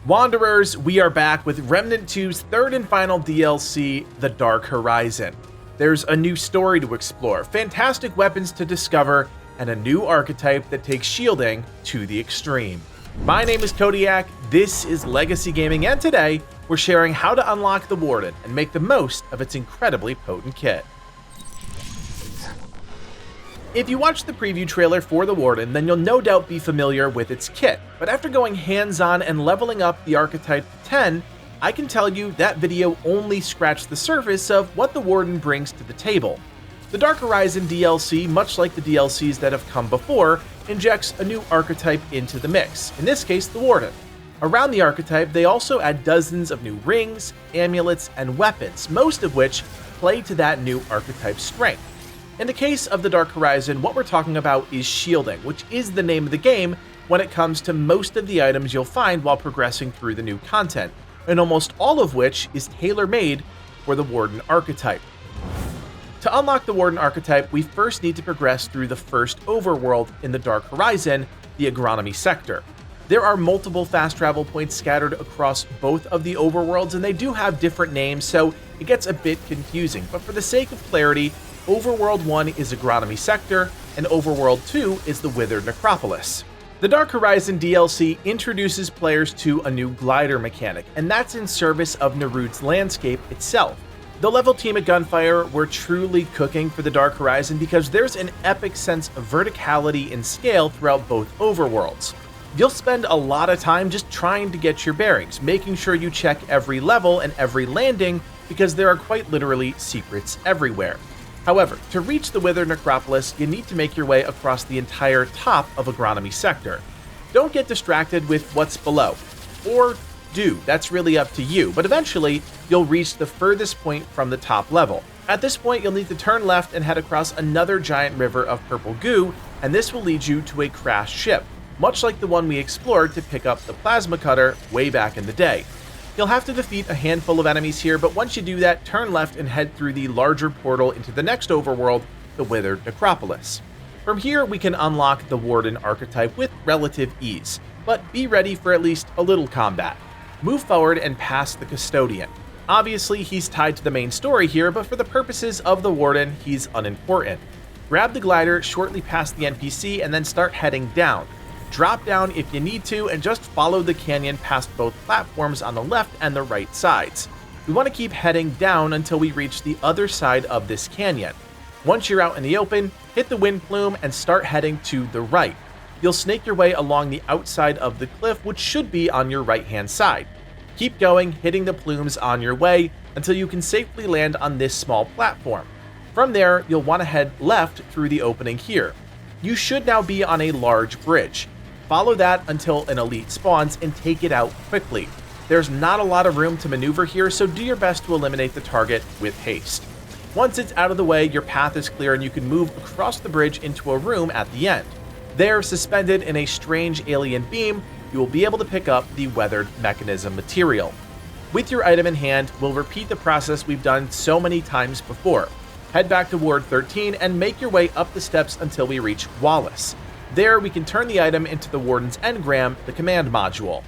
Wanderers, we are back with Remnant 2's third and final DLC, The Dark Horizon. There's a new story to explore, fantastic weapons to discover, and a new archetype that takes shielding to the extreme. My name is Kodiak, this is Legacy Gaming, and today we're sharing how to unlock the Warden and make the most of its incredibly potent kit. If you watched the preview trailer for the Warden, then you'll no doubt be familiar with its kit, but after going hands-on and leveling up the archetype to 10, I can tell you that video only scratched the surface of what the Warden brings to the table. The Dark Horizon DLC, much like the DLCs that have come before, injects a new archetype into the mix, in this case the Warden. Around the archetype, they also add dozens of new rings, amulets, and weapons, most of which play to that new archetype's strength. In the case of the Dark Horizon, what we're talking about is shielding, which is the name of the game when it comes to most of the items you'll find while progressing through the new content, and almost all of which is tailor-made for the Warden archetype. To unlock the Warden archetype, we first need to progress through the first overworld in the Dark Horizon, the Agronomy sector. There are multiple fast travel points scattered across both of the overworlds, and they do have different names, so it gets a bit confusing, but for the sake of clarity, Overworld 1 is Agronomy Sector, and Overworld 2 is the Withered Necropolis. The Dark Horizon DLC introduces players to a new glider mechanic, and that's in service of Naruud's landscape itself. The level team at Gunfire were truly cooking for the Dark Horizon because there's an epic sense of verticality and scale throughout both overworlds. You'll spend a lot of time just trying to get your bearings, making sure you check every level and every landing because there are quite literally secrets everywhere. However, to reach the Withered Necropolis, you need to make your way across the entire top of Agronomy Sector. Don't get distracted with what's below. Or do, that's really up to you, but eventually, you'll reach the furthest point from the top level. At this point, you'll need to turn left and head across another giant river of purple goo, and this will lead you to a crashed ship, much like the one we explored to pick up the plasma cutter way back in the day. You'll have to defeat a handful of enemies here, but once you do that, turn left and head through the larger portal into the next overworld, the Withered Necropolis. From here, we can unlock the Warden archetype with relative ease, but be ready for at least a little combat. Move forward and pass the Custodian. Obviously, he's tied to the main story here, but for the purposes of the Warden, he's unimportant. Grab the glider shortly past the NPC and then start heading down. Drop down if you need to, and just follow the canyon past both platforms on the left and the right sides. We want to keep heading down until we reach the other side of this canyon. Once you're out in the open, hit the wind plume and start heading to the right. You'll snake your way along the outside of the cliff, which should be on your right-hand side. Keep going, hitting the plumes on your way until you can safely land on this small platform. From there, you'll want to head left through the opening here. You should now be on a large bridge. Follow that until an elite spawns and take it out quickly. There's not a lot of room to maneuver here, so do your best to eliminate the target with haste. Once it's out of the way, your path is clear and you can move across the bridge into a room at the end. There, suspended in a strange alien beam, you will be able to pick up the weathered mechanism material. With your item in hand, we'll repeat the process we've done so many times before. Head back to Ward 13 and make your way up the steps until we reach Wallace. There, we can turn the item into the Warden's engram, the command module.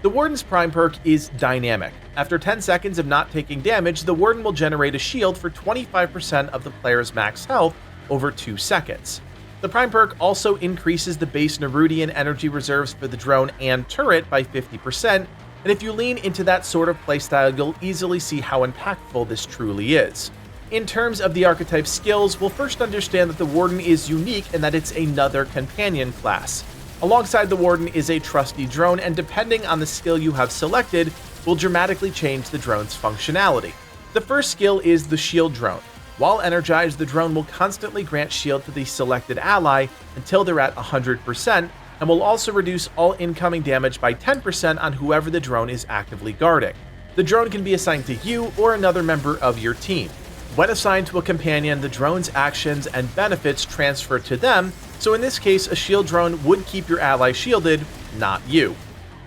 The Warden's prime perk is dynamic. After 10 seconds of not taking damage, the Warden will generate a shield for 25% of the player's max health over 2 seconds. The prime perk also increases the base Naruudian energy reserves for the drone and turret by 50%, and if you lean into that sort of playstyle, you'll easily see how impactful this truly is. In terms of the archetype skills, we'll first understand that the Warden is unique and that it's another companion class. Alongside the Warden is a trusty drone, and depending on the skill you have selected, will dramatically change the drone's functionality. The first skill is the shield drone. While energized, the drone will constantly grant shield to the selected ally until they're at 100%, and will also reduce all incoming damage by 10% on whoever the drone is actively guarding. The drone can be assigned to you or another member of your team. When assigned to a companion, the drone's actions and benefits transfer to them, so in this case, a shield drone would keep your ally shielded, not you.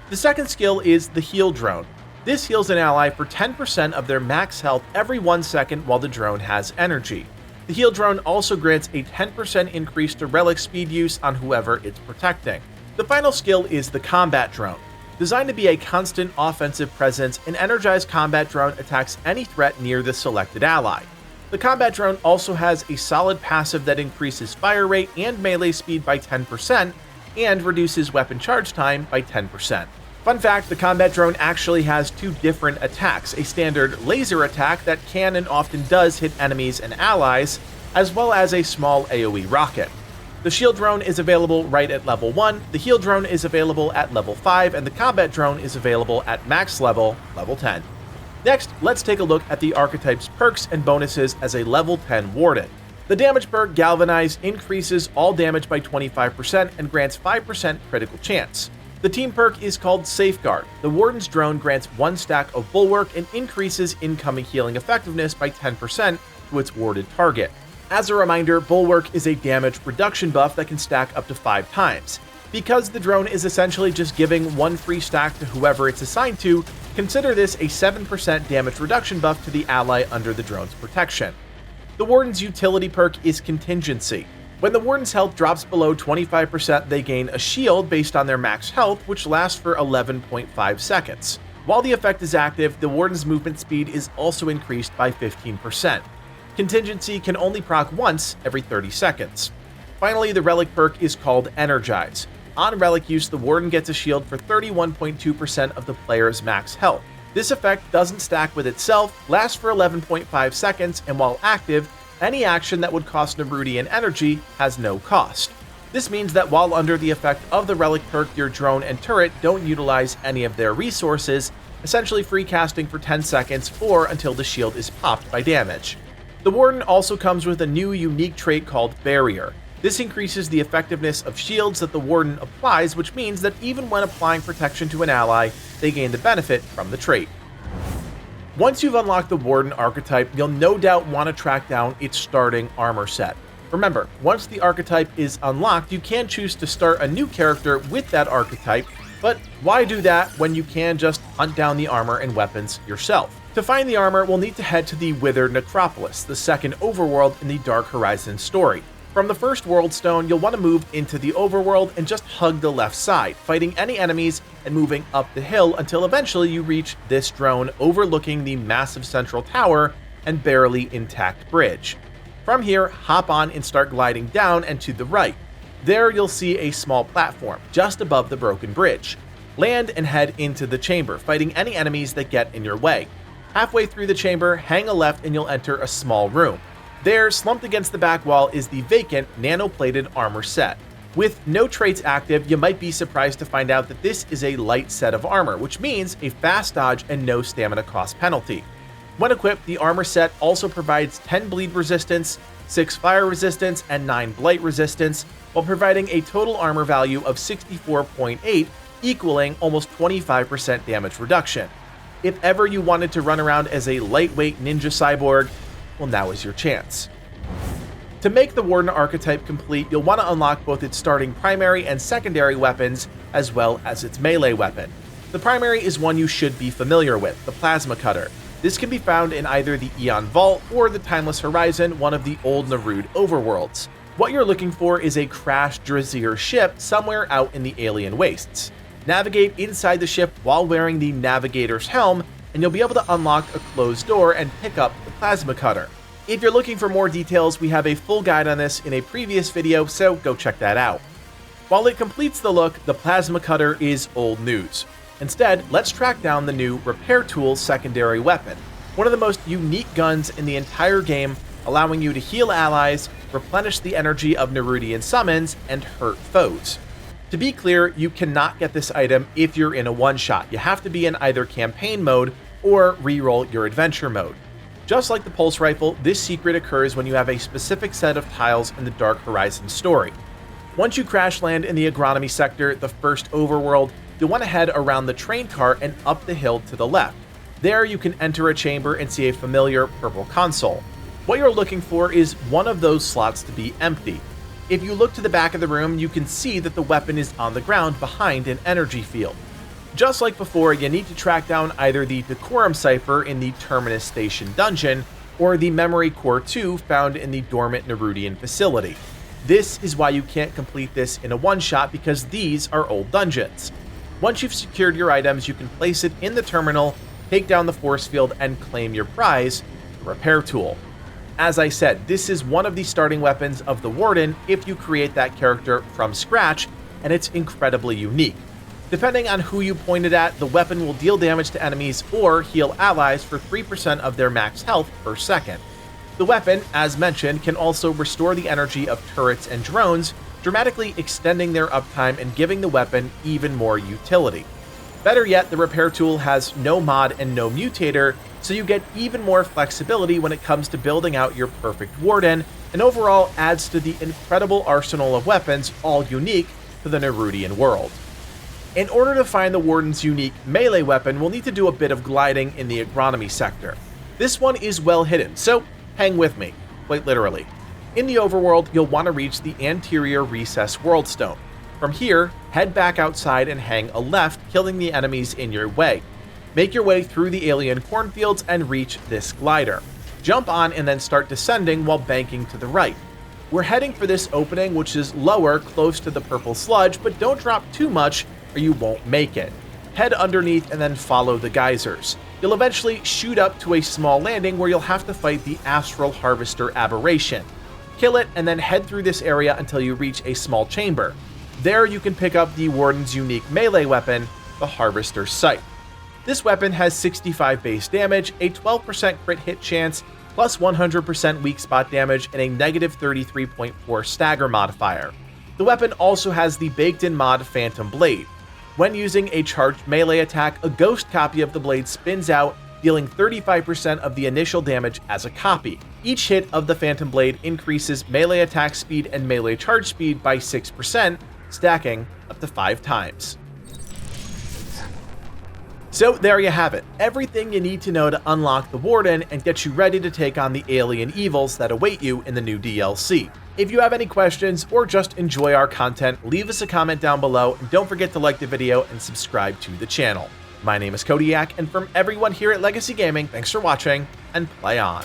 The second skill is the heal drone. This heals an ally for 10% of their max health every 1 second while the drone has energy. The heal drone also grants a 10% increase to relic speed use on whoever it's protecting. The final skill is the combat drone. Designed to be a constant offensive presence, an energized combat drone attacks any threat near the selected ally. The combat drone also has a solid passive that increases fire rate and melee speed by 10% and reduces weapon charge time by 10%. Fun fact, the combat drone actually has two different attacks, a standard laser attack that can and often does hit enemies and allies, as well as a small AoE rocket. The shield drone is available right at level 1, the heal drone is available at level 5, and the combat drone is available at max level, level 10. Next, let's take a look at the archetype's perks and bonuses as a level 10 Warden. The damage perk Galvanize increases all damage by 25% and grants 5% critical chance. The team perk is called Safeguard. The Warden's drone grants 1 stack of Bulwark and increases incoming healing effectiveness by 10% to its warded target. As a reminder, Bulwark is a damage reduction buff that can stack up to 5 times. Because the drone is essentially just giving 1 free stack to whoever it's assigned to, consider this a 7% damage reduction buff to the ally under the drone's protection. The Warden's utility perk is Contingency. When the Warden's health drops below 25%, they gain a shield based on their max health, which lasts for 11.5 seconds. While the effect is active, the Warden's movement speed is also increased by 15%. Contingency can only proc once every 30 seconds. Finally, the Relic perk is called Energize. On Relic use, the Warden gets a shield for 31.2% of the player's max health. This effect doesn't stack with itself, lasts for 11.5 seconds, and while active, any action that would cost Nerudian energy has no cost. This means that while under the effect of the Relic perk, your drone and turret don't utilize any of their resources, essentially free casting for 10 seconds or until the shield is popped by damage. The Warden also comes with a new unique trait called Barrier. This increases the effectiveness of shields that the Warden applies, which means that even when applying protection to an ally, they gain the benefit from the trait. Once you've unlocked the Warden archetype, you'll no doubt want to track down its starting armor set. Remember, once the archetype is unlocked, you can choose to start a new character with that archetype, but why do that when you can just hunt down the armor and weapons yourself? To find the armor, we'll need to head to the Withered Necropolis, the second overworld in the Dark Horizon story. From the first World Stone, you'll want to move into the overworld and just hug the left side, fighting any enemies and moving up the hill until eventually you reach this drone overlooking the massive central tower and barely intact bridge. From here, hop on and start gliding down and to the right. There you'll see a small platform just above the broken bridge. Land and head into the chamber, fighting any enemies that get in your way. Halfway through the chamber, hang a left and you'll enter a small room. There, slumped against the back wall, is the vacant Nanoplated Armor Set. With no traits active, you might be surprised to find out that this is a light set of armor, which means a fast dodge and no stamina cost penalty. When equipped, the armor set also provides 10 bleed resistance, 6 fire resistance, and 9 blight resistance, while providing a total armor value of 64.8, equaling almost 25% damage reduction. If ever you wanted to run around as a lightweight ninja cyborg, well, now is your chance. To make the Warden archetype complete, you'll want to unlock both its starting primary and secondary weapons, as well as its melee weapon. The primary is one you should be familiar with, the Plasma Cutter. This can be found in either the Aeon Vault or the Timeless Horizon, one of the old Narud overworlds. What you're looking for is a crashed Drazir ship somewhere out in the alien wastes. Navigate inside the ship while wearing the Navigator's helm, and you'll be able to unlock a closed door and pick up the Plasma Cutter. If you're looking for more details, we have a full guide on this in a previous video, so go check that out. While it completes the look, the Plasma Cutter is old news. Instead, let's track down the new Repair Tool's secondary weapon, one of the most unique guns in the entire game, allowing you to heal allies, replenish the energy of Nerudian summons, and hurt foes. To be clear, you cannot get this item if you're in a one-shot. You have to be in either campaign mode or reroll your adventure mode. Just like the Pulse Rifle, this secret occurs when you have a specific set of tiles in the Dark Horizon story. Once you crash land in the Agronomy sector, the first overworld, you'll want to head around the train car and up the hill to the left. There you can enter a chamber and see a familiar purple console. What you're looking for is one of those slots to be empty. If you look to the back of the room, you can see that the weapon is on the ground behind an energy field. Just like before, you need to track down either the Decorum Cipher in the Terminus Station dungeon, or the Memory Core 2 found in the dormant Nerudian facility. This is why you can't complete this in a one-shot, because these are old dungeons. Once you've secured your items, you can place it in the terminal, take down the force field, and claim your prize, the repair tool. As I said, this is one of the starting weapons of the Warden if you create that character from scratch, and it's incredibly unique. Depending on who you point it at, the weapon will deal damage to enemies or heal allies for 3% of their max health per second. The weapon, as mentioned, can also restore the energy of turrets and drones, dramatically extending their uptime and giving the weapon even more utility. Better yet, the repair tool has no mod and no mutator, so you get even more flexibility when it comes to building out your perfect Warden, and overall adds to the incredible arsenal of weapons, all unique to the Nerudian world. In order to find the Warden's unique melee weapon, we'll need to do a bit of gliding in the agronomy sector. This one is well hidden, so hang with me, quite literally. In the overworld, you'll want to reach the anterior recess world stone. From here, head back outside and hang a left, killing the enemies in your way. Make your way through the alien cornfields and reach this glider. Jump on and then start descending while banking to the right. We're heading for this opening, which is lower, close to the purple sludge, but don't drop too much or you won't make it. Head underneath and then follow the geysers. You'll eventually shoot up to a small landing where you'll have to fight the Astral Harvester aberration. Kill it and then head through this area until you reach a small chamber. There you can pick up the Warden's unique melee weapon, the Harvester Scythe. This weapon has 65 base damage, a 12% crit hit chance, plus 100% weak spot damage, and a negative 33.4 stagger modifier. The weapon also has the baked-in mod Phantom Blade. When using a charged melee attack, a ghost copy of the blade spins out, dealing 35% of the initial damage as a copy. Each hit of the Phantom Blade increases melee attack speed and melee charge speed by 6%, stacking up to 5 times. So there you have it, everything you need to know to unlock the Warden and get you ready to take on the alien evils that await you in the new DLC. If you have any questions or just enjoy our content, leave us a comment down below and don't forget to like the video and subscribe to the channel. My name is Kodiak, and from everyone here at Legacy Gaming, thanks for watching and play on.